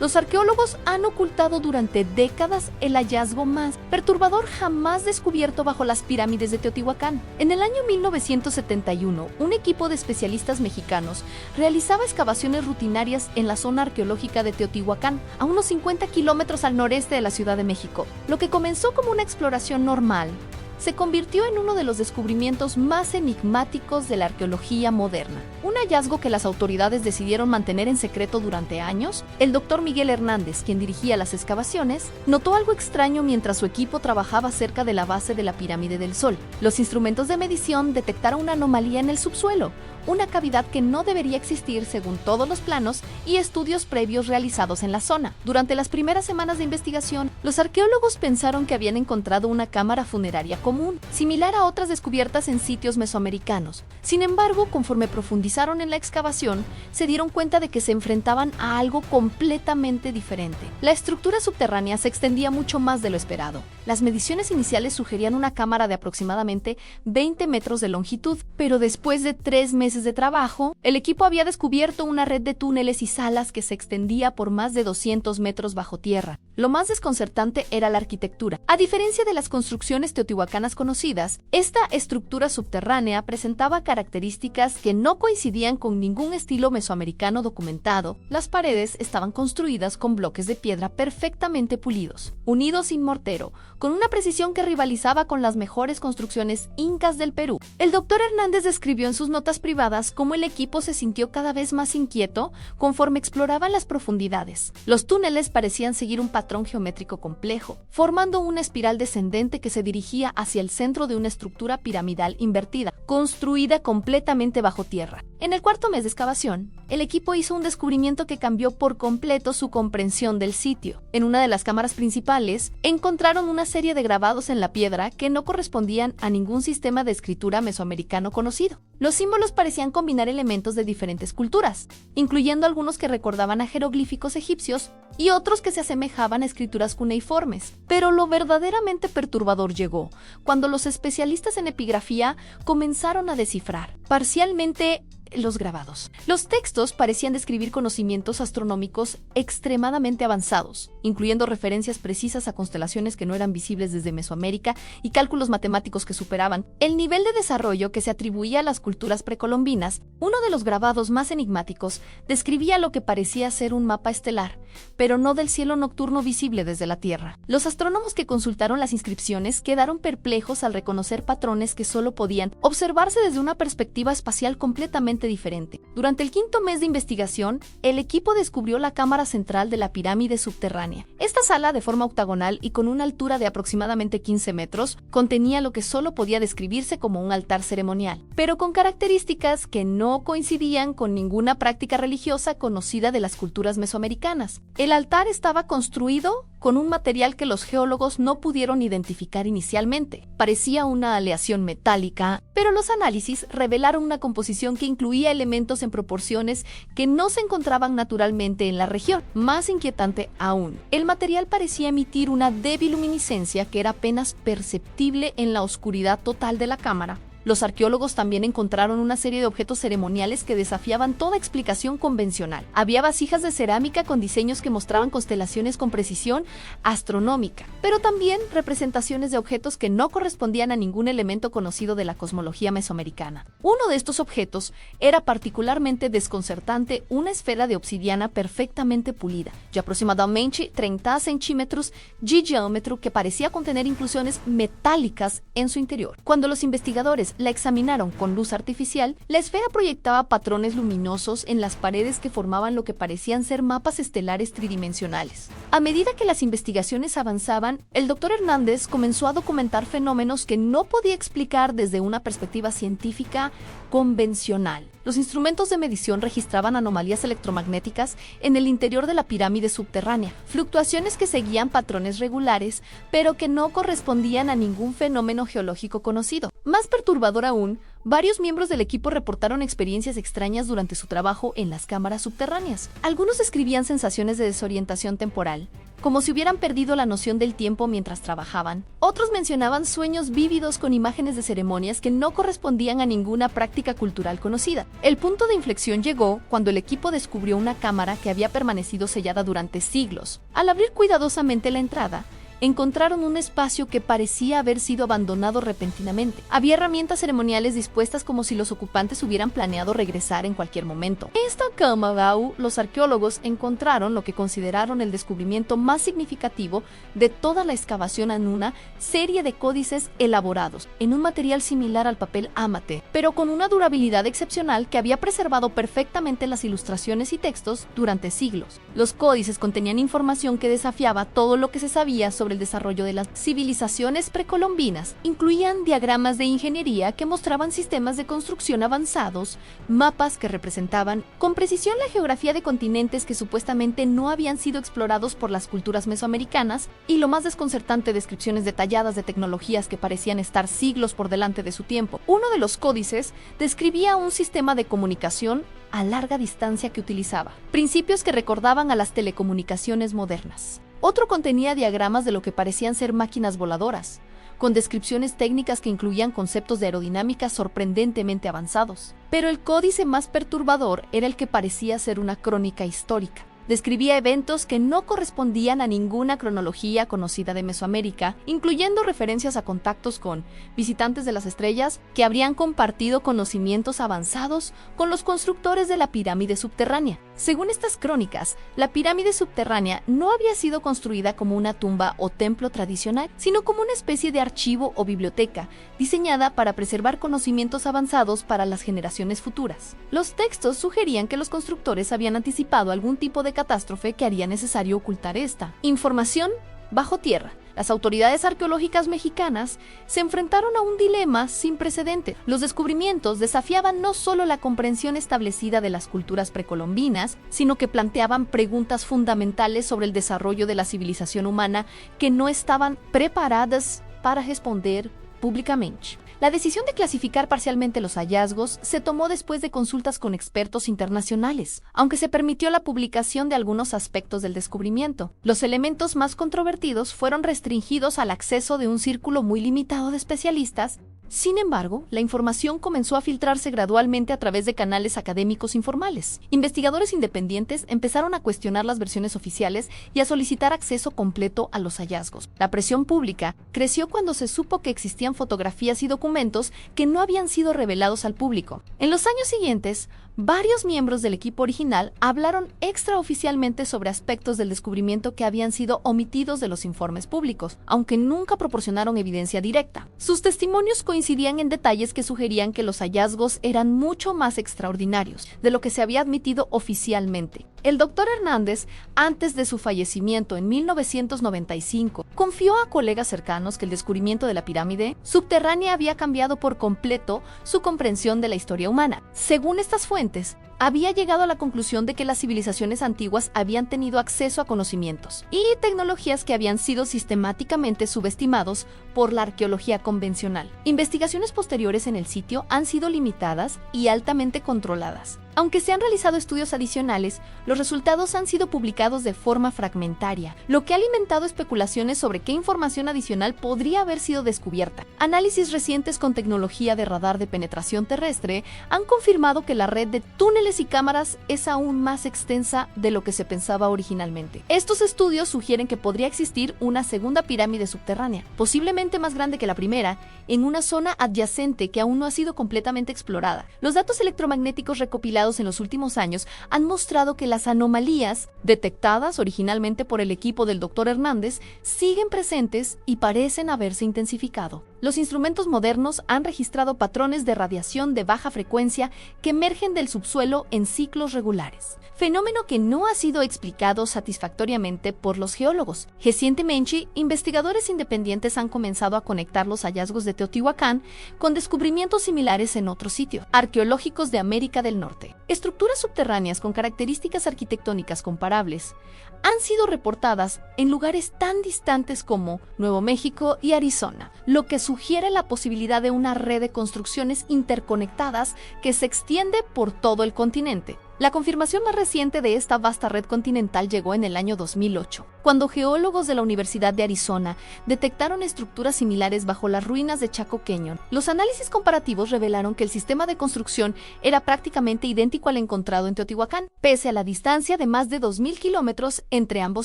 Los arqueólogos han ocultado durante décadas el hallazgo más perturbador jamás descubierto bajo las pirámides de Teotihuacán. En el año 1971, un equipo de especialistas mexicanos realizaba excavaciones rutinarias en la zona arqueológica de Teotihuacán, a unos 50 kilómetros al noreste de la Ciudad de México. Lo que comenzó como una exploración normal se convirtió en uno de los descubrimientos más enigmáticos de la arqueología moderna. Un hallazgo que las autoridades decidieron mantener en secreto durante años. El doctor Miguel Hernández, quien dirigía las excavaciones, notó algo extraño mientras su equipo trabajaba cerca de la base de la Pirámide del Sol. Los instrumentos de medición detectaron una anomalía en el subsuelo, una cavidad que no debería existir según todos los planos y estudios previos realizados en la zona. Durante las primeras semanas de investigación, los arqueólogos pensaron que habían encontrado una cámara funeraria común, similar a otras descubiertas en sitios mesoamericanos. Sin embargo, conforme profundizaron en la excavación, se dieron cuenta de que se enfrentaban a algo completamente diferente. La estructura subterránea se extendía mucho más de lo esperado. Las mediciones iniciales sugerían una cámara de aproximadamente 20 metros de longitud, pero después de 3 meses de trabajo, el equipo había descubierto una red de túneles y salas que se extendía por más de 200 metros bajo tierra. Lo más desconcertante era la arquitectura. A diferencia de las construcciones teotihuacanas conocidas, esta estructura subterránea presentaba características que no coincidían con ningún estilo mesoamericano documentado. Las paredes estaban construidas con bloques de piedra perfectamente pulidos, unidos sin mortero, con una precisión que rivalizaba con las mejores construcciones incas del Perú. El doctor Hernández describió en sus notas privadas cómo el equipo se sintió cada vez más inquieto conforme exploraban las profundidades. Los túneles parecían seguir un patrón geométrico complejo, formando una espiral descendente que se dirigía hacia el centro de una estructura piramidal invertida, construida completamente bajo tierra. En el cuarto mes de excavación, el equipo hizo un descubrimiento que cambió por completo su comprensión del sitio. En una de las cámaras principales, encontraron una serie de grabados en la piedra que no correspondían a ningún sistema de escritura mesoamericano conocido. Los símbolos parecían combinar elementos de diferentes culturas, incluyendo algunos que recordaban a jeroglíficos egipcios y otros que se asemejaban a escrituras cuneiformes. Pero lo verdaderamente perturbador llegó cuando los especialistas en epigrafía comenzaron a descifrar parcialmente los grabados. Los textos parecían describir conocimientos astronómicos extremadamente avanzados, incluyendo referencias precisas a constelaciones que no eran visibles desde Mesoamérica y cálculos matemáticos que superaban el nivel de desarrollo que se atribuía a las culturas precolombinas. Uno de los grabados más enigmáticos describía lo que parecía ser un mapa estelar, pero no del cielo nocturno visible desde la Tierra. Los astrónomos que consultaron las inscripciones quedaron perplejos al reconocer patrones que solo podían observarse desde una perspectiva espacial completamente diferente. Durante el quinto mes de investigación, el equipo descubrió la cámara central de la pirámide subterránea. Esta sala, de forma octagonal y con una altura de aproximadamente 15 metros, contenía lo que solo podía describirse como un altar ceremonial, pero con características que no coincidían con ninguna práctica religiosa conocida de las culturas mesoamericanas. El altar estaba construido con un material que los geólogos no pudieron identificar inicialmente. Parecía una aleación metálica, pero los análisis revelaron una composición que incluía elementos en proporciones que no se encontraban naturalmente en la región. Más inquietante aún, el material parecía emitir una débil luminiscencia que era apenas perceptible en la oscuridad total de la cámara. Los arqueólogos también encontraron una serie de objetos ceremoniales que desafiaban toda explicación convencional. Había vasijas de cerámica con diseños que mostraban constelaciones con precisión astronómica, pero también representaciones de objetos que no correspondían a ningún elemento conocido de la cosmología mesoamericana. Uno de estos objetos era particularmente desconcertante, una esfera de obsidiana perfectamente pulida, de aproximadamente 30 centímetros de diámetro, que parecía contener inclusiones metálicas en su interior. Cuando los investigadores la examinaron con luz artificial, la esfera proyectaba patrones luminosos en las paredes que formaban lo que parecían ser mapas estelares tridimensionales. A medida que las investigaciones avanzaban, el doctor Hernández comenzó a documentar fenómenos que no podía explicar desde una perspectiva científica convencional. Los instrumentos de medición registraban anomalías electromagnéticas en el interior de la pirámide subterránea, fluctuaciones que seguían patrones regulares, pero que no correspondían a ningún fenómeno geológico conocido. Más perturbador aún, varios miembros del equipo reportaron experiencias extrañas durante su trabajo en las cámaras subterráneas. Algunos describían sensaciones de desorientación temporal, como si hubieran perdido la noción del tiempo mientras trabajaban. Otros mencionaban sueños vívidos con imágenes de ceremonias que no correspondían a ninguna práctica cultural conocida. El punto de inflexión llegó cuando el equipo descubrió una cámara que había permanecido sellada durante siglos. Al abrir cuidadosamente la entrada, encontraron un espacio que parecía haber sido abandonado repentinamente. Había herramientas ceremoniales dispuestas como si los ocupantes hubieran planeado regresar en cualquier momento. En esta cámara, los arqueólogos encontraron lo que consideraron el descubrimiento más significativo de toda la excavación en una serie de códices elaborados en un material similar al papel ámate, pero con una durabilidad excepcional que había preservado perfectamente las ilustraciones y textos durante siglos. Los códices contenían información que desafiaba todo lo que se sabía sobre el desarrollo de las civilizaciones precolombinas. Incluían diagramas de ingeniería que mostraban sistemas de construcción avanzados, mapas que representaban con precisión la geografía de continentes que supuestamente no habían sido explorados por las culturas mesoamericanas, y lo más desconcertante, descripciones detalladas de tecnologías que parecían estar siglos por delante de su tiempo. Uno de los códices describía un sistema de comunicación a larga distancia que utilizaba principios que recordaban a las telecomunicaciones modernas. Otro contenía diagramas de lo que parecían ser máquinas voladoras, con descripciones técnicas que incluían conceptos de aerodinámica sorprendentemente avanzados. Pero el códice más perturbador era el que parecía ser una crónica histórica. Describía eventos que no correspondían a ninguna cronología conocida de Mesoamérica, incluyendo referencias a contactos con visitantes de las estrellas que habrían compartido conocimientos avanzados con los constructores de la pirámide subterránea. Según estas crónicas, la pirámide subterránea no había sido construida como una tumba o templo tradicional, sino como una especie de archivo o biblioteca, diseñada para preservar conocimientos avanzados para las generaciones futuras. Los textos sugerían que los constructores habían anticipado algún tipo de catástrofe que haría necesario ocultar esta información bajo tierra. Las autoridades arqueológicas mexicanas se enfrentaron a un dilema sin precedente. Los descubrimientos desafiaban no solo la comprensión establecida de las culturas precolombinas, sino que planteaban preguntas fundamentales sobre el desarrollo de la civilización humana que no estaban preparadas para responder públicamente. La decisión de clasificar parcialmente los hallazgos se tomó después de consultas con expertos internacionales, aunque se permitió la publicación de algunos aspectos del descubrimiento. Los elementos más controvertidos fueron restringidos al acceso de un círculo muy limitado de especialistas. Sin embargo, la información comenzó a filtrarse gradualmente a través de canales académicos informales. Investigadores independientes empezaron a cuestionar las versiones oficiales y a solicitar acceso completo a los hallazgos. La presión pública creció cuando se supo que existían fotografías y documentos que no habían sido revelados al público. En los años siguientes, varios miembros del equipo original hablaron extraoficialmente sobre aspectos del descubrimiento que habían sido omitidos de los informes públicos, aunque nunca proporcionaron evidencia directa. Sus testimonios coincidían en detalles que sugerían que los hallazgos eran mucho más extraordinarios de lo que se había admitido oficialmente. El doctor Hernández, antes de su fallecimiento en 1995, confió a colegas cercanos que el descubrimiento de la pirámide subterránea había cambiado por completo su comprensión de la historia humana. Según estas fuentes, había llegado a la conclusión de que las civilizaciones antiguas habían tenido acceso a conocimientos y tecnologías que habían sido sistemáticamente subestimados por la arqueología convencional. Investigaciones posteriores en el sitio han sido limitadas y altamente controladas. Aunque se han realizado estudios adicionales, los resultados han sido publicados de forma fragmentaria, lo que ha alimentado especulaciones sobre qué información adicional podría haber sido descubierta. Análisis recientes con tecnología de radar de penetración terrestre han confirmado que la red de túneles y cámaras es aún más extensa de lo que se pensaba originalmente. Estos estudios sugieren que podría existir una segunda pirámide subterránea, posiblemente más grande que la primera, en una zona adyacente que aún no ha sido completamente explorada. Los datos electromagnéticos recopilados en los últimos años han mostrado que las anomalías detectadas originalmente por el equipo del Dr. Hernández siguen presentes y parecen haberse intensificado. Los instrumentos modernos han registrado patrones de radiación de baja frecuencia que emergen del subsuelo en ciclos regulares, fenómeno que no ha sido explicado satisfactoriamente por los geólogos. Recientemente, investigadores independientes han comenzado a conectar los hallazgos de Teotihuacán con descubrimientos similares en otros sitios arqueológicos de América del Norte. Estructuras subterráneas con características arquitectónicas comparables han sido reportadas en lugares tan distantes como Nuevo México y Arizona, lo que sugiere la posibilidad de una red de construcciones interconectadas que se extiende por todo el continente. La confirmación más reciente de esta vasta red continental llegó en el año 2008, cuando geólogos de la Universidad de Arizona detectaron estructuras similares bajo las ruinas de Chaco Canyon. Los análisis comparativos revelaron que el sistema de construcción era prácticamente idéntico al encontrado en Teotihuacán, pese a la distancia de más de 2.000 kilómetros entre ambos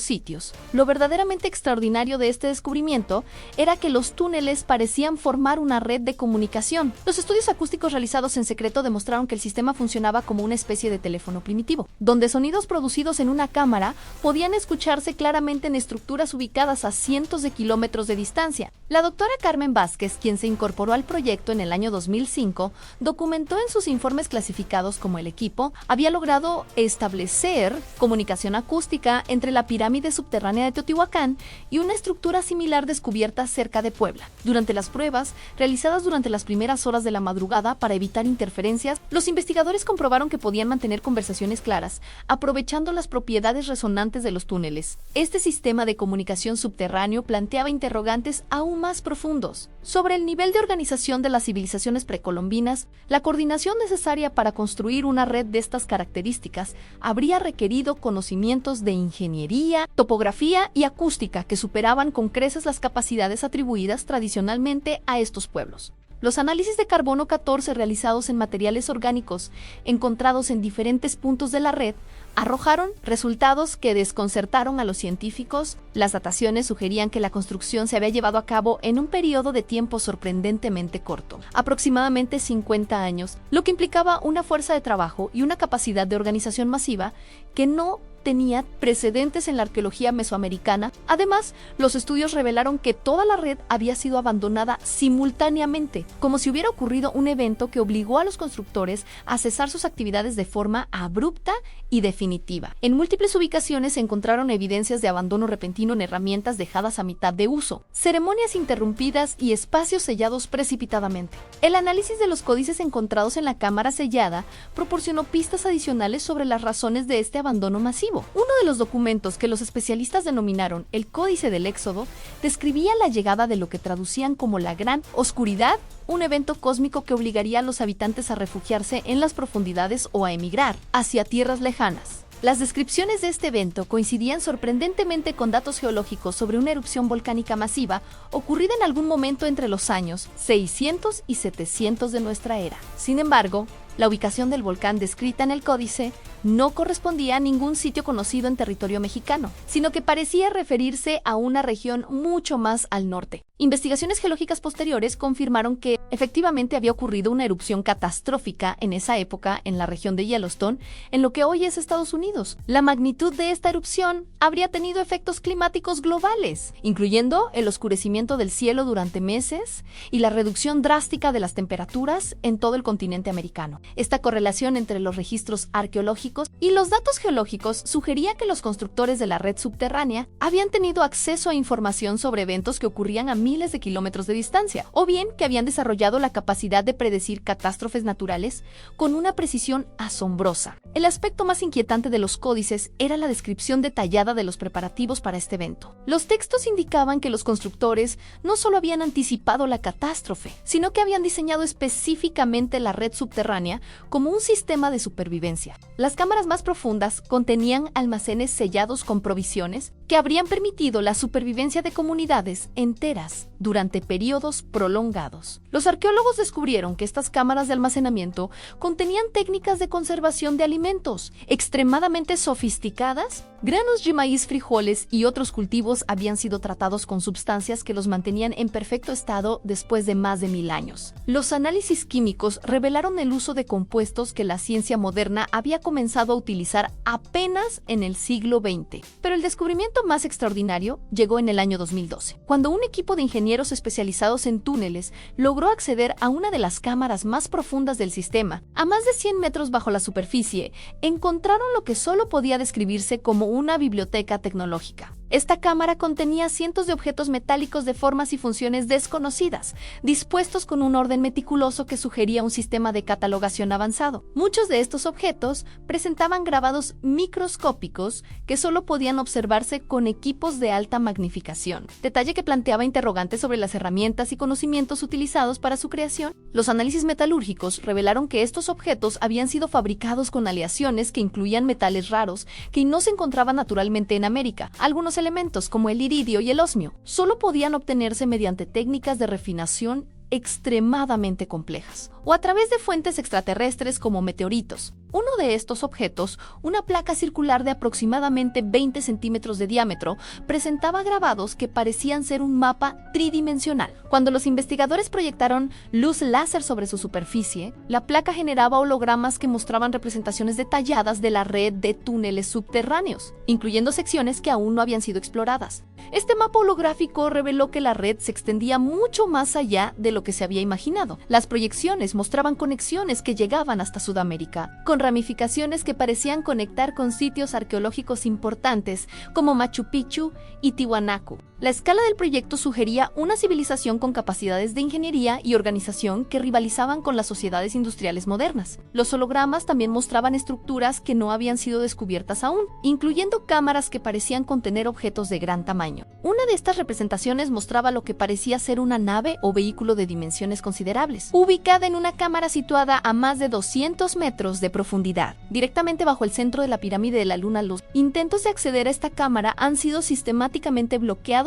sitios. Lo verdaderamente extraordinario de este descubrimiento era que los túneles parecían formar una red de comunicación. Los estudios acústicos realizados en secreto demostraron que el sistema funcionaba como una especie de teléfono primitivo, donde sonidos producidos en una cámara podían escucharse claramente en estructuras ubicadas a cientos de kilómetros de distancia. La doctora Carmen Vázquez, quien se incorporó al proyecto en el año 2005, documentó en sus informes clasificados cómo el equipo había logrado establecer comunicación acústica entre la pirámide subterránea de Teotihuacán y una estructura similar descubierta cerca de Puebla. Durante las pruebas, realizadas durante las primeras horas de la madrugada para evitar interferencias, los investigadores comprobaron que podían mantener conversaciones claras, aprovechando las propiedades resonantes de los túneles. Este sistema de comunicación subterráneo planteaba interrogantes aún más profundos sobre el nivel de organización de las civilizaciones precolombinas. La coordinación necesaria para construir una red de estas características habría requerido conocimientos de ingeniería, topografía y acústica que superaban con creces las capacidades atribuidas tradicionalmente a estos pueblos. Los análisis de carbono 14 realizados en materiales orgánicos encontrados en diferentes puntos de la red arrojaron resultados que desconcertaron a los científicos. Las dataciones sugerían que la construcción se había llevado a cabo en un periodo de tiempo sorprendentemente corto, aproximadamente 50 años, lo que implicaba una fuerza de trabajo y una capacidad de organización masiva que no tenía precedentes en la arqueología mesoamericana. Además, los estudios revelaron que toda la red había sido abandonada simultáneamente, como si hubiera ocurrido un evento que obligó a los constructores a cesar sus actividades de forma abrupta y definitiva. En múltiples ubicaciones se encontraron evidencias de abandono repentino en herramientas dejadas a mitad de uso, ceremonias interrumpidas y espacios sellados precipitadamente. El análisis de los códices encontrados en la cámara sellada proporcionó pistas adicionales sobre las razones de este abandono masivo. Uno de los documentos, que los especialistas denominaron el Códice del Éxodo, describía la llegada de lo que traducían como la Gran Oscuridad, un evento cósmico que obligaría a los habitantes a refugiarse en las profundidades o a emigrar hacia tierras lejanas. Las descripciones de este evento coincidían sorprendentemente con datos geológicos sobre una erupción volcánica masiva ocurrida en algún momento entre los años 600 y 700 de nuestra era. Sin embargo, la ubicación del volcán descrita en el códice no correspondía a ningún sitio conocido en territorio mexicano, sino que parecía referirse a una región mucho más al norte. Investigaciones geológicas posteriores confirmaron que efectivamente había ocurrido una erupción catastrófica en esa época en la región de Yellowstone, en lo que hoy es Estados Unidos. La magnitud de esta erupción habría tenido efectos climáticos globales, incluyendo el oscurecimiento del cielo durante meses y la reducción drástica de las temperaturas en todo el continente americano. Esta correlación entre los registros arqueológicos y los datos geológicos sugería que los constructores de la red subterránea habían tenido acceso a información sobre eventos que ocurrían a miles de kilómetros de distancia, o bien que habían desarrollado la capacidad de predecir catástrofes naturales con una precisión asombrosa. El aspecto más inquietante de los códices era la descripción detallada de los preparativos para este evento. Los textos indicaban que los constructores no solo habían anticipado la catástrofe, sino que habían diseñado específicamente la red subterránea como un sistema de supervivencia. Las cámaras más profundas contenían almacenes sellados con provisiones que habrían permitido la supervivencia de comunidades enteras durante periodos prolongados. Los arqueólogos descubrieron que estas cámaras de almacenamiento contenían técnicas de conservación de alimentos extremadamente sofisticadas. Granos de maíz, frijoles y otros cultivos habían sido tratados con sustancias que los mantenían en perfecto estado después de más de 1000 años. Los análisis químicos revelaron el uso de compuestos que la ciencia moderna había comenzado a utilizar apenas en el siglo XX. Pero el descubrimiento más extraordinario llegó en el año 2012, cuando un equipo de ingenieros especializados en túneles logró acceder a una de las cámaras más profundas del sistema. A más de 100 metros bajo la superficie, encontraron lo que solo podía describirse como una biblioteca tecnológica. Esta cámara contenía cientos de objetos metálicos de formas y funciones desconocidas, dispuestos con un orden meticuloso que sugería un sistema de catalogación avanzado. Muchos de estos objetos presentaban grabados microscópicos que solo podían observarse con equipos de alta magnificación, detalle que planteaba interrogantes sobre las herramientas y conocimientos utilizados para su creación. Los análisis metalúrgicos revelaron que estos objetos habían sido fabricados con aleaciones que incluían metales raros que no se encontraban naturalmente en América. Algunos elementos, como el iridio y el osmio, solo podían obtenerse mediante técnicas de refinación extremadamente complejas, o a través de fuentes extraterrestres como meteoritos. Uno de estos objetos, una placa circular de aproximadamente 20 centímetros de diámetro, presentaba grabados que parecían ser un mapa tridimensional. Cuando los investigadores proyectaron luz láser sobre su superficie, la placa generaba hologramas que mostraban representaciones detalladas de la red de túneles subterráneos, incluyendo secciones que aún no habían sido exploradas. Este mapa holográfico reveló que la red se extendía mucho más allá de lo que se había imaginado. Las proyecciones mostraban conexiones que llegaban hasta Sudamérica, con ramificaciones que parecían conectar con sitios arqueológicos importantes como Machu Picchu y Tiwanaku. La escala del proyecto sugería una civilización con capacidades de ingeniería y organización que rivalizaban con las sociedades industriales modernas. Los hologramas también mostraban estructuras que no habían sido descubiertas aún, incluyendo cámaras que parecían contener objetos de gran tamaño. Una de estas representaciones mostraba lo que parecía ser una nave o vehículo de dimensiones considerables, ubicada en una cámara situada a más de 200 metros de profundidad, directamente bajo el centro de la pirámide de la Luna. Los intentos de acceder a esta cámara han sido sistemáticamente bloqueados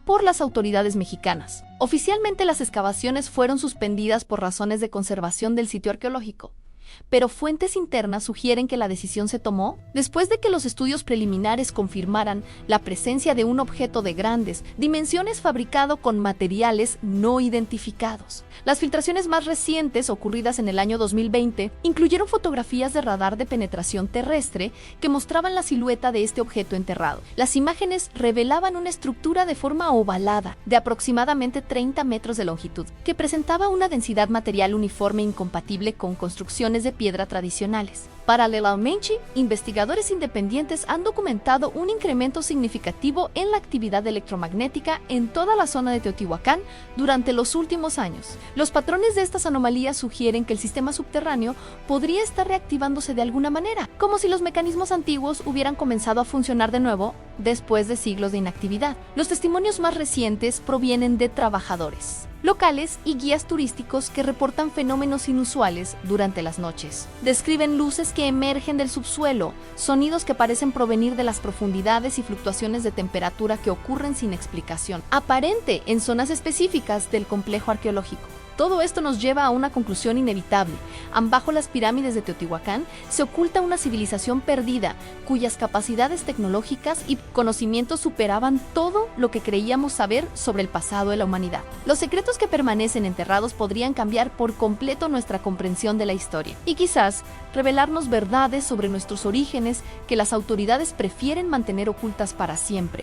por las autoridades mexicanas. Oficialmente, las excavaciones fueron suspendidas por razones de conservación del sitio arqueológico, pero fuentes internas sugieren que la decisión se tomó después de que los estudios preliminares confirmaran la presencia de un objeto de grandes dimensiones fabricado con materiales no identificados. Las filtraciones más recientes, ocurridas en el año 2020, incluyeron fotografías de radar de penetración terrestre que mostraban la silueta de este objeto enterrado. Las imágenes revelaban una estructura de forma ovalada, de aproximadamente 30 metros de longitud, que presentaba una densidad material uniforme incompatible con construcciones de piedra tradicionales. Paralelamente, investigadores independientes han documentado un incremento significativo en la actividad electromagnética en toda la zona de Teotihuacán durante los últimos años. Los patrones de estas anomalías sugieren que el sistema subterráneo podría estar reactivándose de alguna manera, como si los mecanismos antiguos hubieran comenzado a funcionar de nuevo después de siglos de inactividad. Los testimonios más recientes provienen de trabajadores locales y guías turísticos que reportan fenómenos inusuales durante las noches. Describen luces que emergen del subsuelo, sonidos que parecen provenir de las profundidades y fluctuaciones de temperatura que ocurren sin explicación aparente en zonas específicas del complejo arqueológico. Todo esto nos lleva a una conclusión inevitable. Bajo las pirámides de Teotihuacán se oculta una civilización perdida, cuyas capacidades tecnológicas y conocimientos superaban todo lo que creíamos saber sobre el pasado de la humanidad. Los secretos que permanecen enterrados podrían cambiar por completo nuestra comprensión de la historia, y quizás revelarnos verdades sobre nuestros orígenes que las autoridades prefieren mantener ocultas para siempre.